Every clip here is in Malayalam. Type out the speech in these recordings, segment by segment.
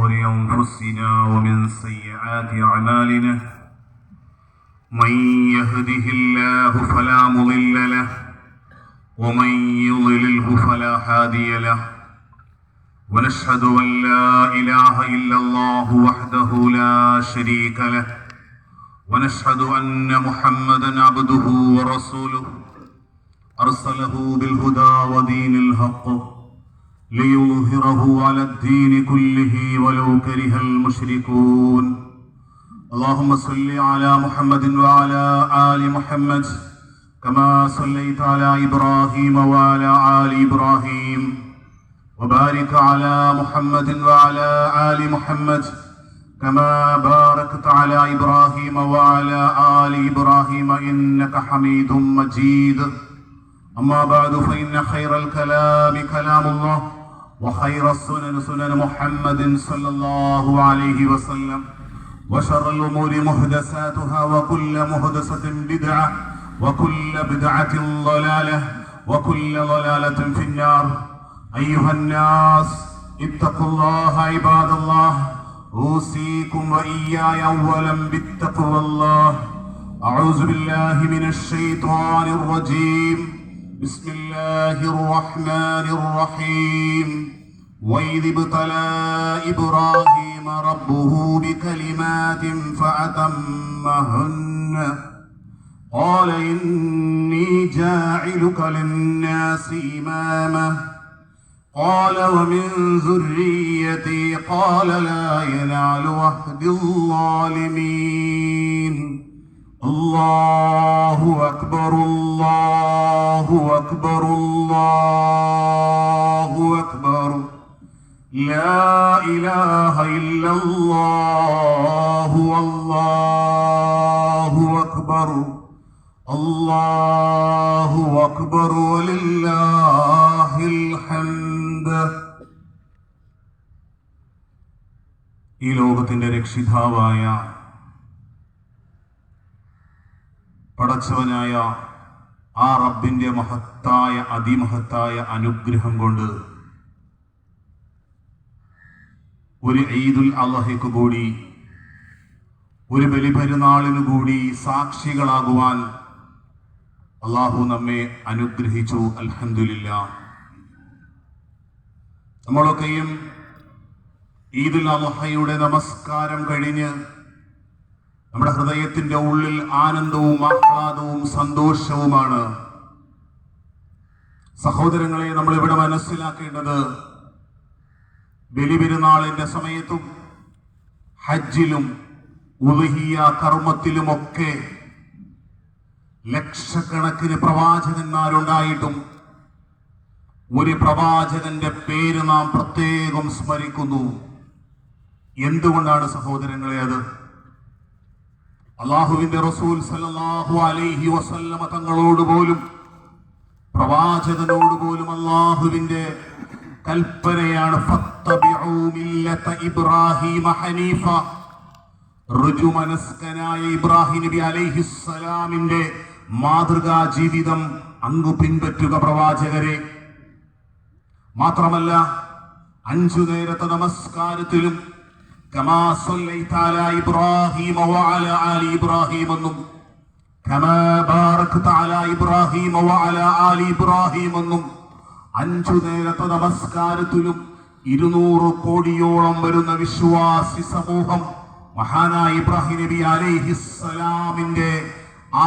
شرور أنفسنا ومن سيئات أعمالنا من يهده الله فلا مضل له ومن يضلله فلا هادي له ونشهد أن لا إله إلا الله وحده لا شريك له ونشهد أن محمدا عبده ورسوله أرسله بالهدى ودين الحق ليظهره على الدين كله ولو كره المشركون اللهم صل على محمد وعلى آل محمد كما صليت على إبراهيم وعلى آل إبراهيم وبارك على محمد وعلى آل محمد كما باركت على إبراهيم وعلى آل إبراهيم إنك حميد مجيد أما بعد فإن خير الكلام كلام الله وخير السنن سنن محمد صلى الله عليه وسلم وشر الأمور محدثاتها وكل محدثة بدعة وكل بدعة ضلالة وكل ضلالة في النار أيها الناس اتقوا الله عباد الله أوصيكم وإياي أولا بالتقوى الله أعوذ بالله من الشيطان الرجيم بسم الله الرحمن الرحيم وإذ ابتلى إبراهيم ربه بكلمات فأتمهن قال إني جاعلك للناس إماما قال ومن ذريتي قال لا ينال عهد الظالمين الله أكبر الله أكبر الله أكبر لا إله إلا الله والله أكبر الله أكبر ولله الحمد. ഈ ലോകത്തിന്റെ രക്ഷിതാവായ പടച്ചവനായ ആ റബ്ബിന്റെ മഹത്തായ അതിമഹത്തായ അനുഗ്രഹം കൊണ്ട് ഒരു ഈദുൽ അദ്ഹയ്ക്ക് കൂടി ഒരു ബലിപെരുന്നാളിനു കൂടി സാക്ഷികളാകുവാൻ അല്ലാഹു നമ്മെ അനുഗ്രഹിച്ചു. അൽഹംദുലില്ലാഹ്. നമ്മളൊക്കെയും ഈദുൽ അദ്ഹയുടെ നമസ്കാരം കഴിഞ്ഞ് നമ്മുടെ ഹൃദയത്തിന്റെ ഉള്ളിൽ ആനന്ദവും ആഹ്ലാദവും സന്തോഷവുമാണ്. സഹോദരങ്ങളെ, നമ്മൾ ഇവിടെ മനസ്സിലാക്കേണ്ടത് ബലിപെരുന്നാളിന്റെ സമയത്തും ഹജ്ജിലും ഉളുഹിയ കർമ്മത്തിലുമൊക്കെ ലക്ഷക്കണക്കിന് പ്രവാചകന്മാരുണ്ടായിട്ടും ഒരു പ്രവാചകന്റെ പേര് നാം പ്രത്യേകം സ്മരിക്കുന്നു. എന്തുകൊണ്ടാണ് സഹോദരങ്ങളെ അത്? അല്ലാഹുവിന്റെ റസൂൽ സല്ലല്ലാഹു അലൈഹി വസല്ലമ തങ്ങളോട് പോലും പ്രവാചകനോട് പോലും അല്ലാഹുവിന്റെ കൽപ്പനയാണ് ഫത്തബിഉ മില്ലത ഇബ്രാഹീമ ഹനീഫ. ഋജുമനസ്കനായ ഇബ്രാഹിം നബി അലൈഹിസ്സലാമിന്റെ മാതൃകാ ജീവിതം അങ്ങ് പിൻപറ്റുക പ്രവാചകരെ. മാത്രമല്ല 5 നേരത്തെ നമസ്കാരത്തിലും കമാ സല്ലൈത അലാ ഇബ്രാഹീമ വഅലാ ആലി ഇബ്രാഹീം എന്നും കമാ ബാറക്ത അലാ ഇബ്രാഹീമ വഅലാ ആലി ഇബ്രാഹീം എന്നും 5 നേരത്തെ നമസ്കാരത്തിലും 200 കോടിയോളം വരുന്ന വിശ്വാസി സമൂഹം മഹാനായ ഇബ്രാഹിം നബി അലൈഹിസ്സലാമിന്റെ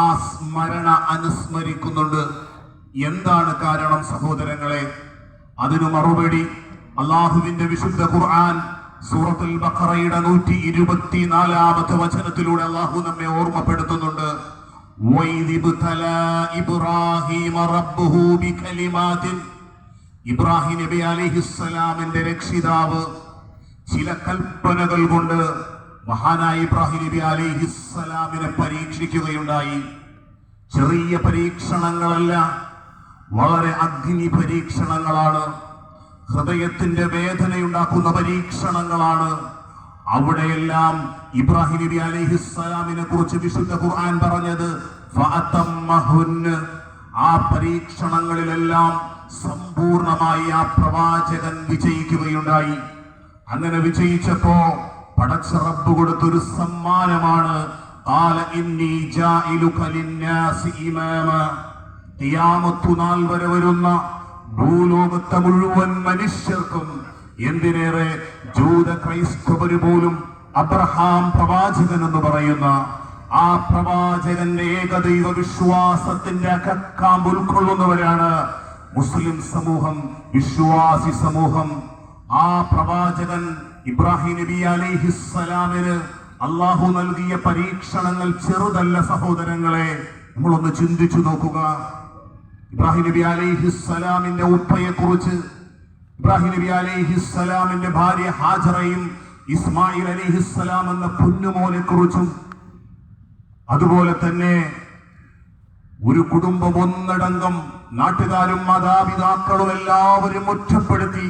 ആ സ്മരണ അനുസ്മരിക്കുന്നുണ്ട്. എന്താണ് കാരണം സഹോദരങ്ങളെ? അതിനു മറുപടി അല്ലാഹുവിന്റെ വിശുദ്ധ ഖുർആൻ സൂറത്തുൽ ബഖറയുടെ 124-ാമത്തെ വചനത്തിലൂടെ അല്ലാഹു നമ്മെ ഓർമ്മപ്പെടുത്തുന്നുണ്ട്. ഇബ്രാഹീമ റബ്ബുഹു ബികലിമാത്തിൻ. ഇബ്രാഹിം നബി അലൈഹിസ്സലാമിന്റെ രക്ഷിതാവ് ചില കൽപ്പനകൾ കൊണ്ട് മഹാനായ ഇബ്രാഹിം നബി അലൈഹിസ്സലാമിനെ പരീക്ഷിക്കുകയുണ്ടായി. ചെറിയ പരീക്ഷണങ്ങളല്ല, വളരെ അഗ്നി പരീക്ഷണങ്ങളാണ്. ഹൃദയത്തിന്റെ വേദനയുണ്ടാക്കുന്ന പരീക്ഷണങ്ങളാണ്. അവിടെയെല്ലാം ഇബ്രാഹിം നബി അലൈഹിസ്സലാമിനെ കുറിച്ച് വിശുദ്ധ ഖുർആൻ പറഞ്ഞത് ഫഅതമ്മഹുന്ന. ആ പരീക്ഷണങ്ങളിലെല്ലാം സമ്പൂർണമായി ആ പ്രവാചകൻ വിജയിക്കുകയുണ്ടായി. അങ്ങനെ വിജയിച്ചപ്പോ പടച്ച റബ്ബ് കൊടുത്തൊരു സമ്മാനമാണ് ഖാല ഇന്നി ജാഇലുക ലിന്നാസി ഇമാമ. ഖിയാമത്ത് നാൾ വരെ വരുന്ന ഭൂലോകത്തെ മുഴുവൻ മനുഷ്യർക്കും, എന്തിനേറെ ജൂത ക്രൈസ്തവര് പോലും അബ്രഹാം പ്രവാചകൻ എന്ന് പറയുന്ന ആ പ്രവാചകന്റെ ഏകദൈവ വിശ്വാസത്തിന്റെ അകക്കാമ്പ് ഉൾക്കൊള്ളുന്നവരാണ് മുസ്ലിം സമൂഹം, വിശ്വാസി സമൂഹം. ആ പ്രവാചകൻ ഇബ്രാഹിം നബി അലൈഹിസ്സലാമിന് അള്ളാഹു നൽകിയ പരീക്ഷണങ്ങൾ ചെറുതല്ല സഹോദരങ്ങളെ. നമ്മളൊന്ന് ചിന്തിച്ചു നോക്കുക. ഇബ്രാഹിം നബി അലൈഹിസ്സലാമിന്റെ ഉപ്പയെ കുറിച്ച്, ഇബ്രാഹിം നബി അലൈഹിസ്സലാമിന്റെ ഭാര്യ ഹാജറയും ഇസ്മായിൽ അലൈഹിസ്സലാം എന്ന കുഞ്ഞുമോനെ കുറിച്ചും, അതുപോലെ തന്നെ ഒരു കുടുംബം ഒന്നടങ്കം നാട്ടുകാരും മാതാപിതാക്കളും എല്ലാവരും ഒറ്റപ്പെടുത്തി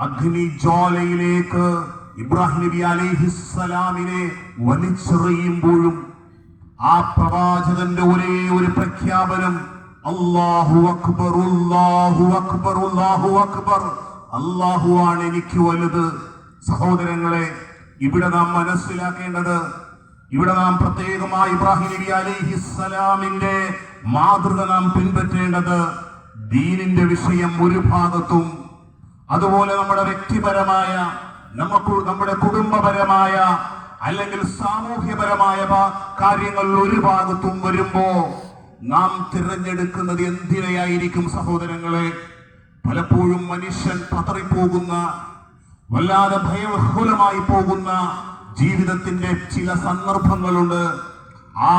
അഗ്നി ജ്വാലയിലേക്ക് ഇബ്രാഹിം നബി അലൈഹിസ്സലാമിനെ വലിച്ചെറിയുമ്പോഴും ആ പ്രവാചകന്റെ ഒരേ ഒരു പ്രഖ്യാപനം, അല്ലാഹു അക്ബർ, അല്ലാഹു അക്ബർ, അല്ലാഹു അക്ബർ, അല്ലാഹു ആണ് എനിക്ക് വലുത്. സഹോദരങ്ങളെ, ഇവിടെ നാം മനസ്സിലാക്കേണ്ടത്, ഇവിടെ നാം പ്രത്യേകമായി ഇബ്രാഹിം നബി അലൈഹിസ്സലാമിന്റെ മാതൃക നാം പിൻപറ്റേണ്ടത് ദീനിന്റെ വിഷയം ഒരു ഭാഗത്തും, അതുപോലെ നമ്മുടെ വ്യക്തിപരമായ, നമ്മുടെ കുടുംബപരമായ അല്ലെങ്കിൽ സാമൂഹ്യപരമായ കാര്യങ്ങൾ ഒരു ഭാഗത്തും വരുമ്പോ നാം തിരഞ്ഞെടുക്കുന്നത് എന്തിനെയായിരിക്കും സഹോദരങ്ങളെ? പലപ്പോഴും മനുഷ്യൻ പതറിപ്പോകുന്ന, വല്ലാതെ ഭയബഹുലമായി പോകുന്ന ജീവിതത്തിന്റെ ചില സന്ദർഭങ്ങളുണ്ട്. ആ